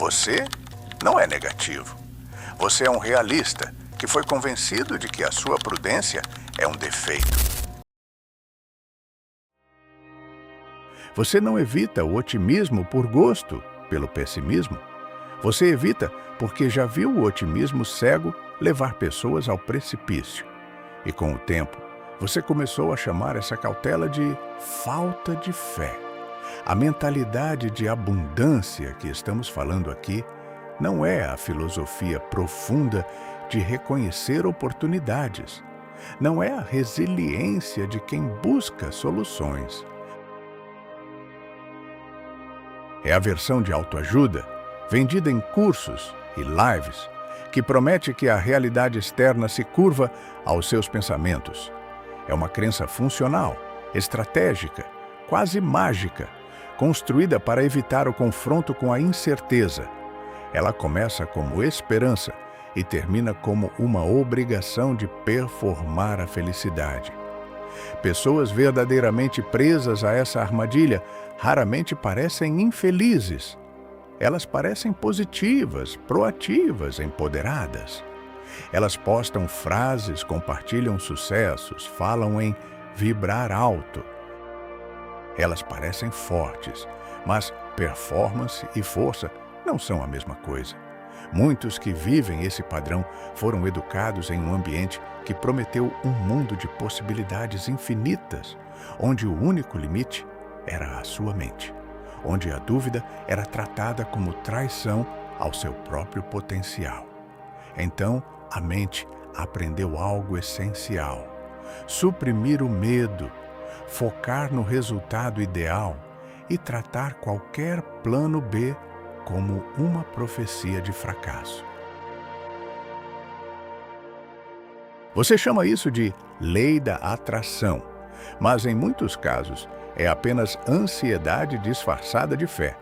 Você não é negativo. Você é um realista que foi convencido de que a sua prudência é um defeito. Você não evita o otimismo por gosto, pelo pessimismo. Você evita porque já viu o otimismo cego levar pessoas ao precipício. E com o tempo, você começou a chamar essa cautela de falta de fé. A mentalidade de abundância que estamos falando aqui não é a filosofia profunda de reconhecer oportunidades. Não é a resiliência de quem busca soluções. É a versão de autoajuda, vendida em cursos e lives, que promete que a realidade externa se curva aos seus pensamentos. É uma crença funcional, estratégica, quase mágica, construída para evitar o confronto com a incerteza. Ela começa como esperança e termina como uma obrigação de performar a felicidade. Pessoas verdadeiramente presas a essa armadilha raramente parecem infelizes. Elas parecem positivas, proativas, empoderadas. Elas postam frases, compartilham sucessos, falam em vibrar alto. Elas parecem fortes, mas performance e força não são a mesma coisa. Muitos que vivem esse padrão foram educados em um ambiente que prometeu um mundo de possibilidades infinitas, onde o único limite era a sua mente, onde a dúvida era tratada como traição ao seu próprio potencial. Então, a mente aprendeu algo essencial: suprimir o medo, focar no resultado ideal e tratar qualquer plano B como uma profecia de fracasso. Você chama isso de lei da atração, mas em muitos casos é apenas ansiedade disfarçada de fé.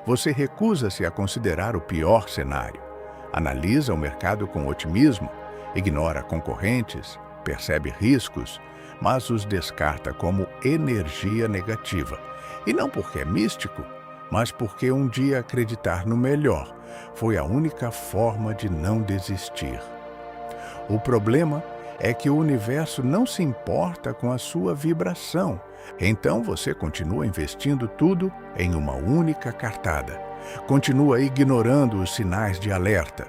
Você recusa-se a considerar o pior cenário, analisa o mercado com otimismo, ignora concorrentes, percebe riscos, mas os descarta como energia negativa. E não porque é místico, mas porque um dia acreditar no melhor foi a única forma de não desistir. O problema é que o universo não se importa com a sua vibração. Então você continua investindo tudo em uma única cartada. Continua ignorando os sinais de alerta.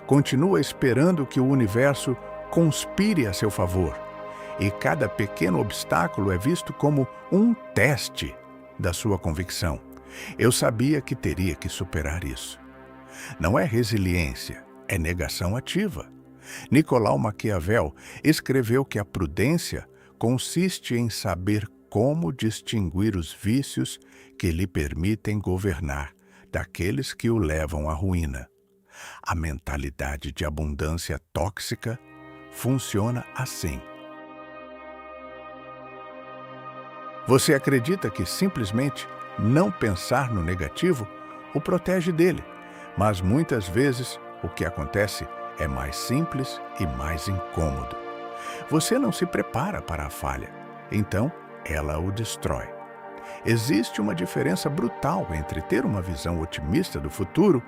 Continua esperando que o universo conspire a seu favor. E cada pequeno obstáculo é visto como um teste da sua convicção. Eu sabia que teria que superar isso. Não é resiliência, é negação ativa. Nicolau Maquiavel escreveu que a prudência consiste em saber como distinguir os vícios que lhe permitem governar daqueles que o levam à ruína. A mentalidade de abundância tóxica funciona assim. Você acredita que simplesmente não pensar no negativo o protege dele, mas muitas vezes o que acontece é mais simples e mais incômodo. Você não se prepara para a falha, então ela o destrói. Existe uma diferença brutal entre ter uma visão otimista do futuro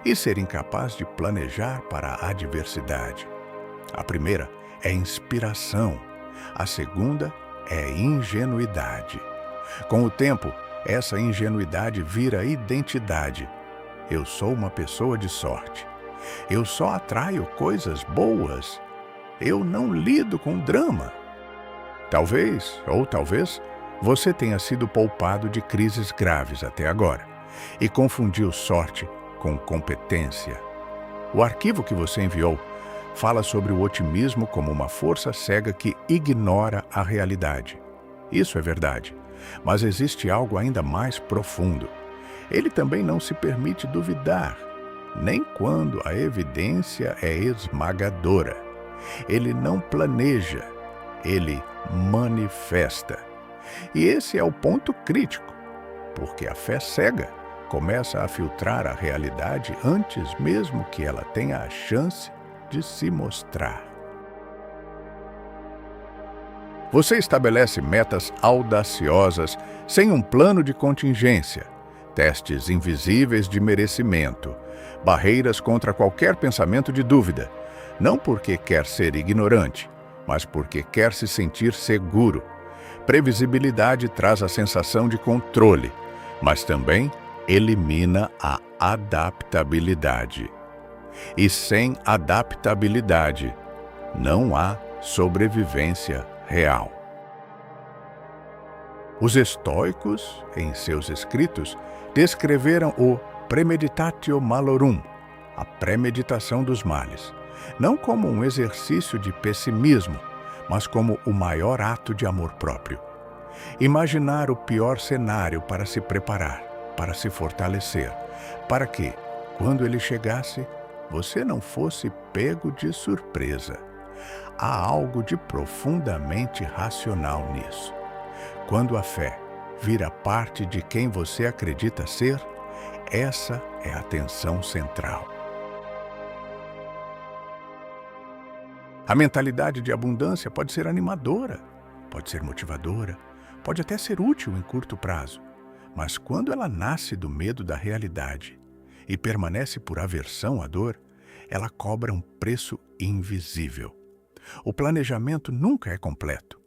e ser incapaz de planejar para a adversidade. A primeira é inspiração, a segunda é ingenuidade. Com o tempo, essa ingenuidade vira identidade. Eu sou uma pessoa de sorte. Eu só atraio coisas boas. Eu não lido com drama. Talvez, você tenha sido poupado de crises graves até agora e confundiu sorte com competência. O arquivo que você enviou fala sobre o otimismo como uma força cega que ignora a realidade. Isso é verdade, mas existe algo ainda mais profundo. Ele também não se permite duvidar, nem quando a evidência é esmagadora. Ele não planeja, ele manifesta. E esse é o ponto crítico, porque a fé cega começa a filtrar a realidade antes mesmo que ela tenha a chance de se mostrar. Você estabelece metas audaciosas sem um plano de contingência, testes invisíveis de merecimento, barreiras contra qualquer pensamento de dúvida, não porque quer ser ignorante, mas porque quer se sentir seguro. Previsibilidade traz a sensação de controle, mas também elimina a adaptabilidade. E sem adaptabilidade, não há sobrevivência real. Os estoicos, em seus escritos, descreveram o premeditatio malorum, a premeditação dos males, não como um exercício de pessimismo, mas como o maior ato de amor próprio. Imaginar o pior cenário para se preparar, para se fortalecer, para que, quando ele chegasse, você não fosse pego de surpresa. Há algo de profundamente racional nisso. Quando a fé vira parte de quem você acredita ser, essa é a tensão central. A mentalidade de abundância pode ser animadora, pode ser motivadora, pode até ser útil em curto prazo, mas quando ela nasce do medo da realidade e permanece por aversão à dor, ela cobra um preço invisível. O planejamento nunca é completo,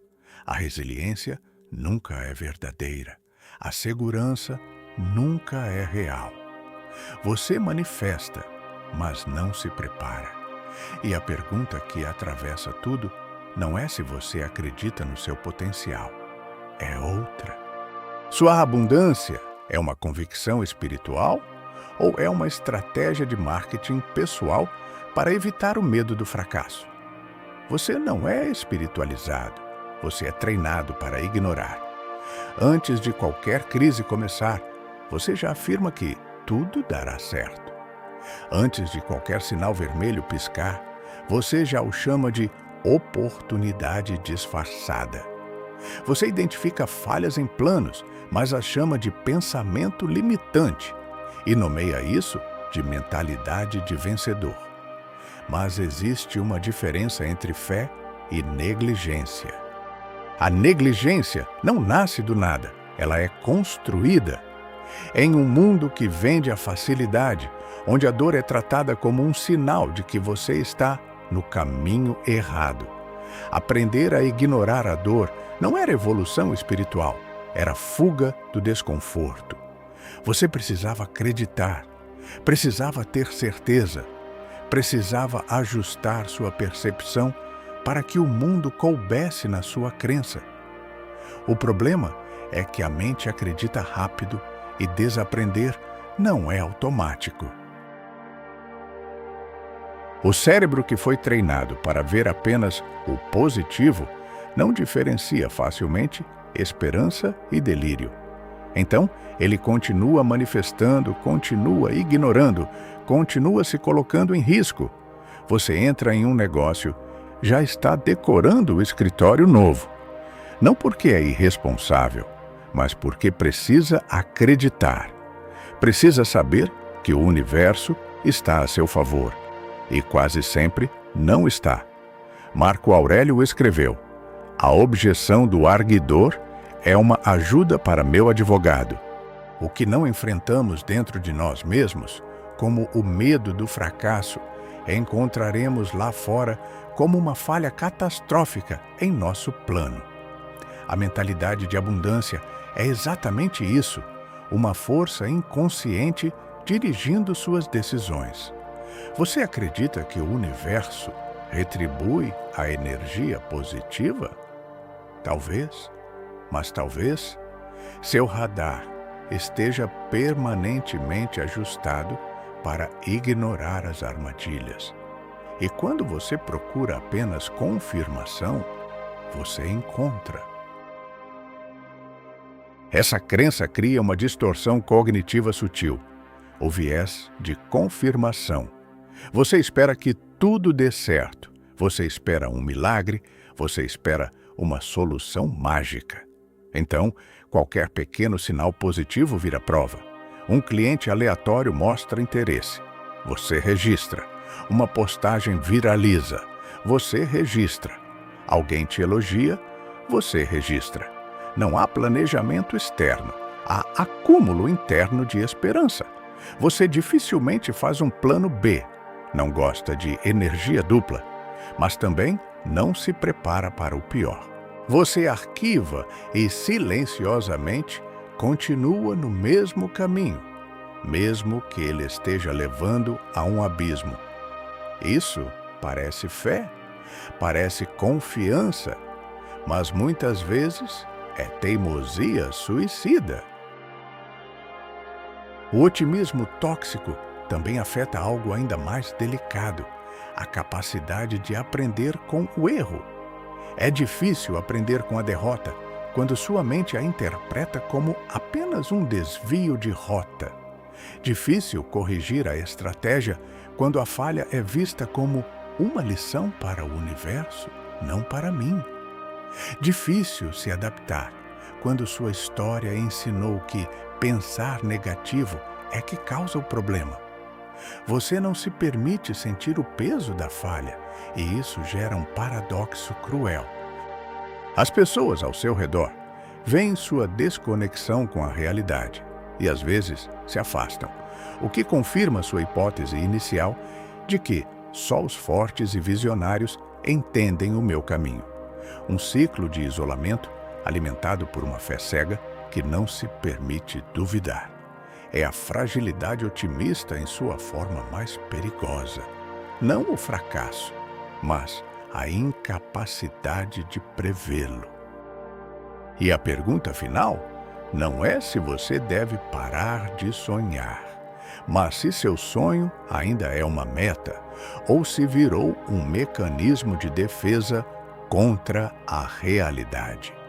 a resiliência nunca é verdadeira, a segurança nunca é real. Você manifesta, mas não se prepara. E a pergunta que atravessa tudo não é se você acredita no seu potencial, é outra. Sua abundância é uma convicção espiritual ou é uma estratégia de marketing pessoal para evitar o medo do fracasso? Você não é espiritualizado, você é treinado para ignorar. Antes de qualquer crise começar, você já afirma que tudo dará certo. Antes de qualquer sinal vermelho piscar, você já o chama de oportunidade disfarçada. Você identifica falhas em planos, mas as chama de pensamento limitante e nomeia isso de mentalidade de vencedor. Mas existe uma diferença entre fé e negligência. A negligência não nasce do nada, ela é construída. Em um mundo que vende a facilidade, onde a dor é tratada como um sinal de que você está no caminho errado. Aprender a ignorar a dor não era evolução espiritual, era fuga do desconforto. Você precisava acreditar, precisava ter certeza, precisava ajustar sua percepção para que o mundo coubesse na sua crença. O problema é que a mente acredita rápido e desaprender não é automático. O cérebro que foi treinado para ver apenas o positivo não diferencia facilmente esperança e delírio. Então, ele continua manifestando, continua ignorando, continua se colocando em risco. Você entra em um negócio, já está decorando o escritório novo. Não porque é irresponsável, mas porque precisa acreditar. Precisa saber que o universo está a seu favor. E quase sempre não está. Marco Aurélio escreveu: "A objeção do arguidor é uma ajuda para meu advogado." O que não enfrentamos dentro de nós mesmos, como o medo do fracasso, encontraremos lá fora como uma falha catastrófica em nosso plano. A mentalidade de abundância é exatamente isso, uma força inconsciente dirigindo suas decisões. Você acredita que o universo retribui a energia positiva? Talvez, mas talvez seu radar esteja permanentemente ajustado para ignorar as armadilhas. E quando você procura apenas confirmação, você encontra. Essa crença cria uma distorção cognitiva sutil, o viés de confirmação. Você espera que tudo dê certo, você espera um milagre, você espera uma solução mágica. Então, qualquer pequeno sinal positivo vira prova. Um cliente aleatório mostra interesse. Você registra. Uma postagem viraliza. Você registra. Alguém te elogia. Você registra. Não há planejamento externo. há acúmulo interno de esperança. Você dificilmente faz um plano B. Não gosta de energia dupla, mas também não se prepara para o pior. Você arquiva e silenciosamente continua no mesmo caminho, mesmo que ele esteja levando a um abismo. Isso parece fé, parece confiança, mas muitas vezes é teimosia suicida. O otimismo tóxico também afeta algo ainda mais delicado: a capacidade de aprender com o erro. É difícil aprender com a derrota quando sua mente a interpreta como apenas um desvio de rota. Difícil corrigir a estratégia quando a falha é vista como uma lição para o universo, não para mim. Difícil se adaptar quando sua história ensinou que pensar negativo é que causa o problema. Você não se permite sentir o peso da falha, e isso gera um paradoxo cruel. As pessoas ao seu redor veem sua desconexão com a realidade e às vezes se afastam, o que confirma sua hipótese inicial de que só os fortes e visionários entendem o meu caminho. Um ciclo de isolamento alimentado por uma fé cega que não se permite duvidar. É a fragilidade otimista em sua forma mais perigosa. Não o fracasso, mas a incapacidade de prevê-lo. E a pergunta final não é se você deve parar de sonhar, mas se seu sonho ainda é uma meta ou se virou um mecanismo de defesa contra a realidade.